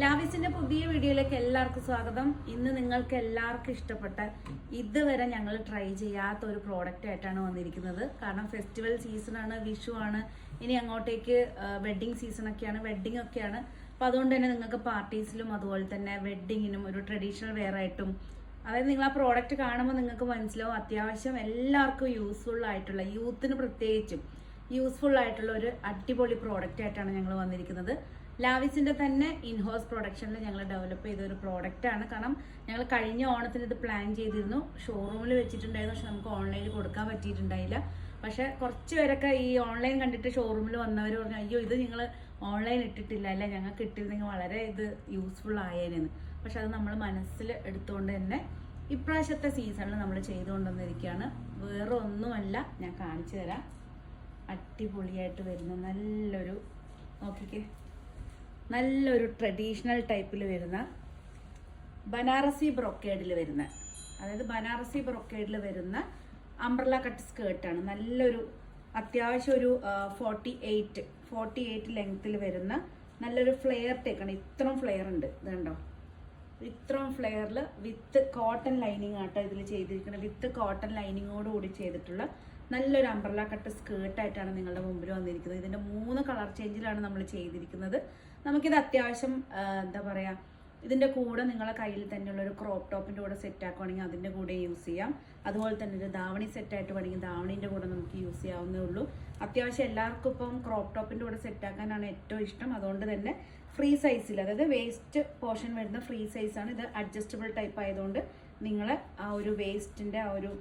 ലാവിസിന്റെ പുതിയ വീഡിയോയിലേക്ക് എല്ലാവർക്കും സ്വാഗതം. ഇന്ന് നിങ്ങൾക്ക് എല്ലാവർക്കും ഇഷ്ടപ്പെട്ട ഇതുവരെ ഞങ്ങൾ ട്രൈ ചെയ്യാത്ത ഒരു പ്രോഡക്റ്റ് ആയിട്ടാണ് വന്നിരിക്കുന്നത്. കാരണം ഫെസ്റ്റിവൽ സീസണാണ്, വിഷു ആണ്, ഇനി അങ്ങോട്ടേക്ക് വെഡ്ഡിങ് സീസണൊക്കെയാണ്, വെഡ്ഡിംഗ് ഒക്കെയാണ്. അപ്പം അതുകൊണ്ട് തന്നെ നിങ്ങൾക്ക് പാർട്ടീസിലും അതുപോലെ തന്നെ വെഡ്ഡിങ്ങിനും ഒരു ട്രഡീഷണൽ വെയർ ആയിട്ടും, അതായത് നിങ്ങൾ ആ പ്രോഡക്റ്റ് കാണുമ്പോൾ നിങ്ങൾക്ക് മനസ്സിലാവും അത്യാവശ്യം എല്ലാവർക്കും യൂസ്ഫുൾ ആയിട്ടുള്ള, യൂത്തിന് പ്രത്യേകിച്ചും യൂസ്ഫുൾ ആയിട്ടുള്ള ഒരു അടിപൊളി പ്രോഡക്റ്റ് ആയിട്ടാണ് ഞങ്ങൾ വന്നിരിക്കുന്നത്. ലാവിസിന്റെ തന്നെ ഇൻഹോസ് പ്രൊഡക്ഷനിൽ ഞങ്ങൾ ഡെവലപ്പ് ചെയ്ത ഒരു പ്രോഡക്റ്റ് ആണ്. കാരണം ഞങ്ങൾ കഴിഞ്ഞ ഓണത്തിന് ഇത് പ്ലാൻ ചെയ്തിരുന്നു, ഷോറൂമിൽ വെച്ചിട്ടുണ്ടായിരുന്നു, പക്ഷെ നമുക്ക് ഓൺലൈനിൽ കൊടുക്കാൻ പറ്റിയിട്ടുണ്ടായില്ല. പക്ഷെ കുറച്ച് പേരൊക്കെ ഈ ഓൺലൈൻ കണ്ടിട്ട് ഷോറൂമിൽ വന്നവർ പറഞ്ഞു, അയ്യോ ഇത് നിങ്ങൾ ഓൺലൈൻ ഇട്ടിട്ടില്ല, അല്ല ഞങ്ങൾക്ക് ഇട്ടിരുന്നെങ്കിൽ വളരെ ഇത് യൂസ്ഫുൾ ആയേനെന്ന്. പക്ഷെ അത് നമ്മൾ മനസ്സിൽ എടുത്തുകൊണ്ട് തന്നെ ഇപ്രാവശ്യത്തെ സീസണിൽ നമ്മൾ ചെയ്തുകൊണ്ടുവന്നിരിക്കുകയാണ്. വേറെ ഒന്നുമല്ല, ഞാൻ കാണിച്ചു തരാം. അടിപൊളിയായിട്ട് വരുന്ന നല്ലൊരു, നോക്കിക്കേ, നല്ലൊരു ട്രഡീഷണൽ ടൈപ്പിൽ വരുന്ന ബനാറസി ബ്രൊക്കേഡിൽ വരുന്ന, അതായത് ബനാറസി ബ്രൊക്കേഡിൽ വരുന്ന അംബ്രല കട്ട് സ്കേർട്ടാണ്. നല്ലൊരു അത്യാവശ്യം ഒരു 48 ലെങ്ത്തിൽ വരുന്ന നല്ലൊരു ഫ്ലെയർ ടേക്കാണ്. ഇത്രയും ഫ്ലെയർ ഉണ്ട്, ഇതുണ്ടോ, ഇത്രയും ഫ്ലെയറിൽ വിത്ത് കോട്ടൺ ലൈനിങ് ആട്ടോ ഇതിൽ ചെയ്തിരിക്കുന്നത്. വിത്ത് കോട്ടൺ ലൈനിങ്ങോട് കൂടി ചെയ്തിട്ടുള്ള നല്ലൊരു അംബ്രല കട്ട് സ്കേർട്ടായിട്ടാണ് നിങ്ങളുടെ മുമ്പിൽ വന്നിരിക്കുന്നത്. ഇതിൻ്റെ 3 കളർ ചേഞ്ചിലാണ് നമ്മൾ ചെയ്തിരിക്കുന്നത്. നമുക്കിത് അത്യാവശ്യം എന്താ പറയുക, ഇതിൻ്റെ കൂടെ നിങ്ങളെ കയ്യിൽ തന്നെയുള്ള ഒരു ക്രോപ്പ് ടോപ്പിൻ്റെ കൂടെ സെറ്റ് ആക്കുവാണെങ്കിൽ അതിൻ്റെ കൂടെ യൂസ് ചെയ്യാം. അതുപോലെ തന്നെ ഒരു ധാവണി സെറ്റായിട്ട് വേണമെങ്കിൽ ധാവണീൻ്റെ കൂടെ നമുക്ക് യൂസ് ചെയ്യാവുന്നേ ഉള്ളൂ. അത്യാവശ്യം എല്ലാവർക്കും ഇപ്പം ക്രോപ്പ് ടോപ്പിൻ്റെ കൂടെ സെറ്റാക്കാനാണ് ഏറ്റവും ഇഷ്ടം. അതുകൊണ്ട് തന്നെ ഫ്രീ സൈസിൽ, അതായത് വേസ്റ്റ് പോർഷൻ വരുന്ന ഫ്രീ സൈസാണ് ഇത്. അഡ്ജസ്റ്റബിൾ ടൈപ്പ് ആയതുകൊണ്ട് നിങ്ങൾ ആ ഒരു വേസ്റ്റിൻ്റെ ആ ഒരു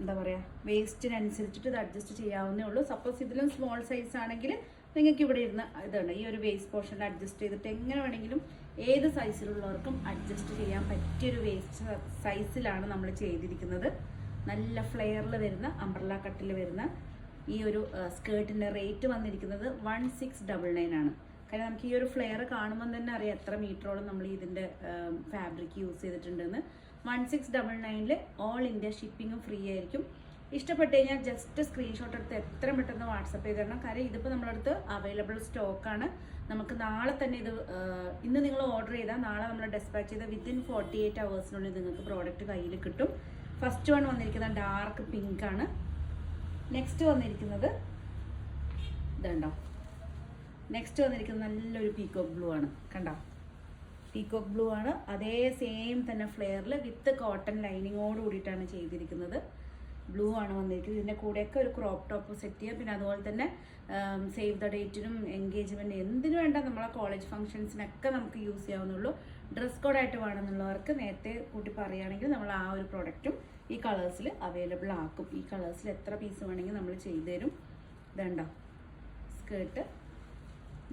എന്താ പറയുക, വേസ്റ്റിനനുസരിച്ചിട്ട് ഇത് അഡ്ജസ്റ്റ് ചെയ്യാവുന്നേ ഉള്ളൂ. സപ്പോസ് ഇതിലും സ്മോൾ സൈസ് ആണെങ്കിൽ നിങ്ങൾക്ക് ഇവിടെ ഇരുന്ന് ഇതുണ്ട്, ഈ ഒരു വേസ്റ്റ് പോർഷനിൽ അഡ്ജസ്റ്റ് ചെയ്തിട്ട് എങ്ങനെ വേണമെങ്കിലും ഏത് സൈസിലുള്ളവർക്കും അഡ്ജസ്റ്റ് ചെയ്യാൻ പറ്റിയൊരു വേസ്റ്റ് സൈസിലാണ് നമ്മൾ ചെയ്തിരിക്കുന്നത്. നല്ല ഫ്ലെയറിൽ വരുന്ന അംബ്രല കട്ടിൽ വരുന്ന ഈ ഒരു സ്കേർട്ടിൻ്റെ റേറ്റ് വന്നിരിക്കുന്നത് 1699 ആണ്. കാരണം നമുക്ക് ഈ ഒരു ഫ്ലെയർ കാണുമ്പോൾ തന്നെ അറിയാം എത്ര മീറ്ററോളം നമ്മൾ ഇതിൻ്റെ ഫാബ്രിക് യൂസ് ചെയ്തിട്ടുണ്ടെന്ന്. 1699 ഓൾ ഇന്ത്യ ഷിപ്പിങ്ങും ഫ്രീ ആയിരിക്കും. ഇഷ്ടപ്പെട്ട് കഴിഞ്ഞാൽ ജസ്റ്റ് സ്ക്രീൻഷോട്ട് എടുത്ത് എത്രയും പെട്ടെന്ന് വാട്സപ്പ് ചെയ്ത് തരണം. കാര്യം ഇതിപ്പോൾ നമ്മളടുത്ത് അവൈലബിൾ സ്റ്റോക്കാണ്. നമുക്ക് നാളെ തന്നെ ഇത്, ഇന്ന് നിങ്ങൾ ഓർഡർ ചെയ്താൽ നാളെ നമ്മൾ ഡെസ്പാച്ച് ചെയ്താൽ വിത്തിൻ 48 hours നിങ്ങൾക്ക് പ്രോഡക്റ്റ് കയ്യിൽ കിട്ടും. ഫസ്റ്റ് വൺ വന്നിരിക്കുന്നത് ഡാർക്ക് പിങ്ക് ആണ്. നെക്സ്റ്റ് വന്നിരിക്കുന്നത് ഇതുണ്ടോ, നെക്സ്റ്റ് വന്നിരിക്കുന്നത് നല്ലൊരു പീകോക്ക് ബ്ലൂ ആണ്. കണ്ടോ, പീകോക്ക് ബ്ലൂ ആണ്. അതേ സെയിം തന്നെ ഫ്ലെയറിൽ വിത്ത് കോട്ടൺ ലൈനിങ്ങോട് കൂടിയിട്ടാണ് ചെയ്തിരിക്കുന്നത്. ബ്ലൂ ആണ് വന്നിരിക്കുന്നത്. ഇതിൻ്റെ കൂടെയൊക്കെ ഒരു ക്രോപ്പ് ടോപ്പ് സെറ്റ് ചെയ്യാം. പിന്നെ അതുപോലെ തന്നെ സേവ് ദ ഡേറ്റിനും എൻഗേജ്മെൻറ്റ് എന്തിനു വേണ്ട നമ്മളെ കോളേജ് ഫംഗ്ഷൻസിനൊക്കെ നമുക്ക് യൂസ് ചെയ്യാവുന്നുള്ളൂ. ഡ്രസ് കോഡായിട്ട് വേണമെന്നുള്ളവർക്ക് നേരത്തെ കൂട്ടി പറയുകയാണെങ്കിൽ നമ്മൾ ആ ഒരു പ്രോഡക്റ്റും ഈ കളേഴ്സിൽ അവൈലബിൾ ആക്കും. ഈ കളേഴ്സിൽ എത്ര പീസ് വേണമെങ്കിൽ നമ്മൾ ചെയ്തു തരും. ഇതുണ്ടോ സ്കേർട്ട്.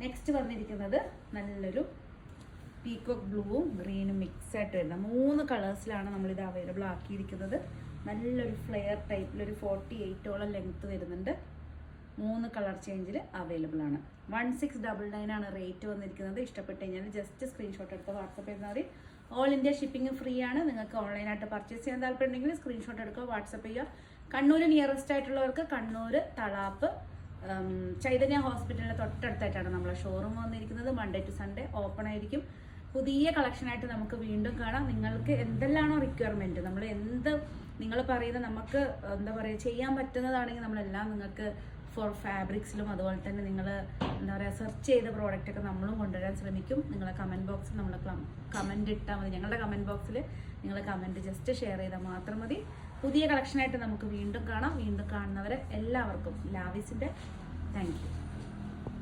നെക്സ്റ്റ് വന്നിരിക്കുന്നത് നല്ലൊരു പീകോക്ക് ബ്ലൂവും ഗ്രീനും മിക്സ് ആയിട്ട് വരുന്ന 3 കളേഴ്സിലാണ് നമ്മളിത് അവൈലബിൾ ആക്കിയിരിക്കുന്നത്. നല്ലൊരു ഫ്ലെയർ ടൈപ്പിലൊരു 48ഓളം ലെങ്ത്ത് വരുന്നുണ്ട്. 3 കളർ ചേഞ്ചിൽ അവൈലബിൾ ആണ്. 1699 ആണ് റേറ്റ് വന്നിരിക്കുന്നത്. ഇഷ്ടപ്പെട്ട് കഴിഞ്ഞാൽ ജസ്റ്റ് സ്ക്രീൻഷോട്ട് എടുത്ത് വാട്സപ്പ് ചെയ്താൽ മതി. ഓൾ ഇന്ത്യ ഷിപ്പിംഗ് ഫ്രീ ആണ്. നിങ്ങൾക്ക് ഓൺലൈനായിട്ട് പർച്ചേസ് ചെയ്യാൻ താല്പര്യമുണ്ടെങ്കിൽ സ്ക്രീൻഷോട്ട് എടുക്കുക, വാട്സപ്പ് ചെയ്യുക. കണ്ണൂർ നിയറസ്റ്റ് ആയിട്ടുള്ളവർക്ക് കണ്ണൂർ തളാപ്പ് ചൈതന്യ ഹോസ്പിറ്റലിൻ്റെ തൊട്ടടുത്തായിട്ടാണ് നമ്മളെ ഷോറൂം വന്നിരിക്കുന്നത്. മൺഡേ ടു സൺഡേ ഓപ്പൺ ആയിരിക്കും. പുതിയ കളക്ഷനായിട്ട് നമുക്ക് വീണ്ടും കാണാം. നിങ്ങൾക്ക് എന്തെല്ലാണോ റിക്വയർമെൻറ്റ്, നമ്മൾ നിങ്ങൾ പറയുന്ന നമുക്ക് എന്താ പറയുക ചെയ്യാൻ പറ്റുന്നതാണെങ്കിൽ നമ്മളെല്ലാം നിങ്ങൾക്ക് ഫോർ ഫാബ്രിക്സിലും അതുപോലെ തന്നെ നിങ്ങൾ എന്താ പറയുക സെർച്ച് ചെയ്ത പ്രോഡക്റ്റൊക്കെ നമ്മളും കൊണ്ടുവരാൻ ശ്രമിക്കും. നിങ്ങളെ കമൻറ്റ് ബോക്സിൽ നമ്മൾ കമൻറ്റ് ഇട്ടാൽ മതി. ഞങ്ങളുടെ കമൻറ്റ് ബോക്സിൽ നിങ്ങൾ കമൻറ്റ് ജസ്റ്റ് ഷെയർ ചെയ്താൽ മാത്രം മതി. പുതിയ കളക്ഷനായിട്ട് നമുക്ക് വീണ്ടും കാണാം. വീണ്ടും കാണുന്നവരെ എല്ലാവർക്കും ലാവിസിൻ്റെ താങ്ക് യു.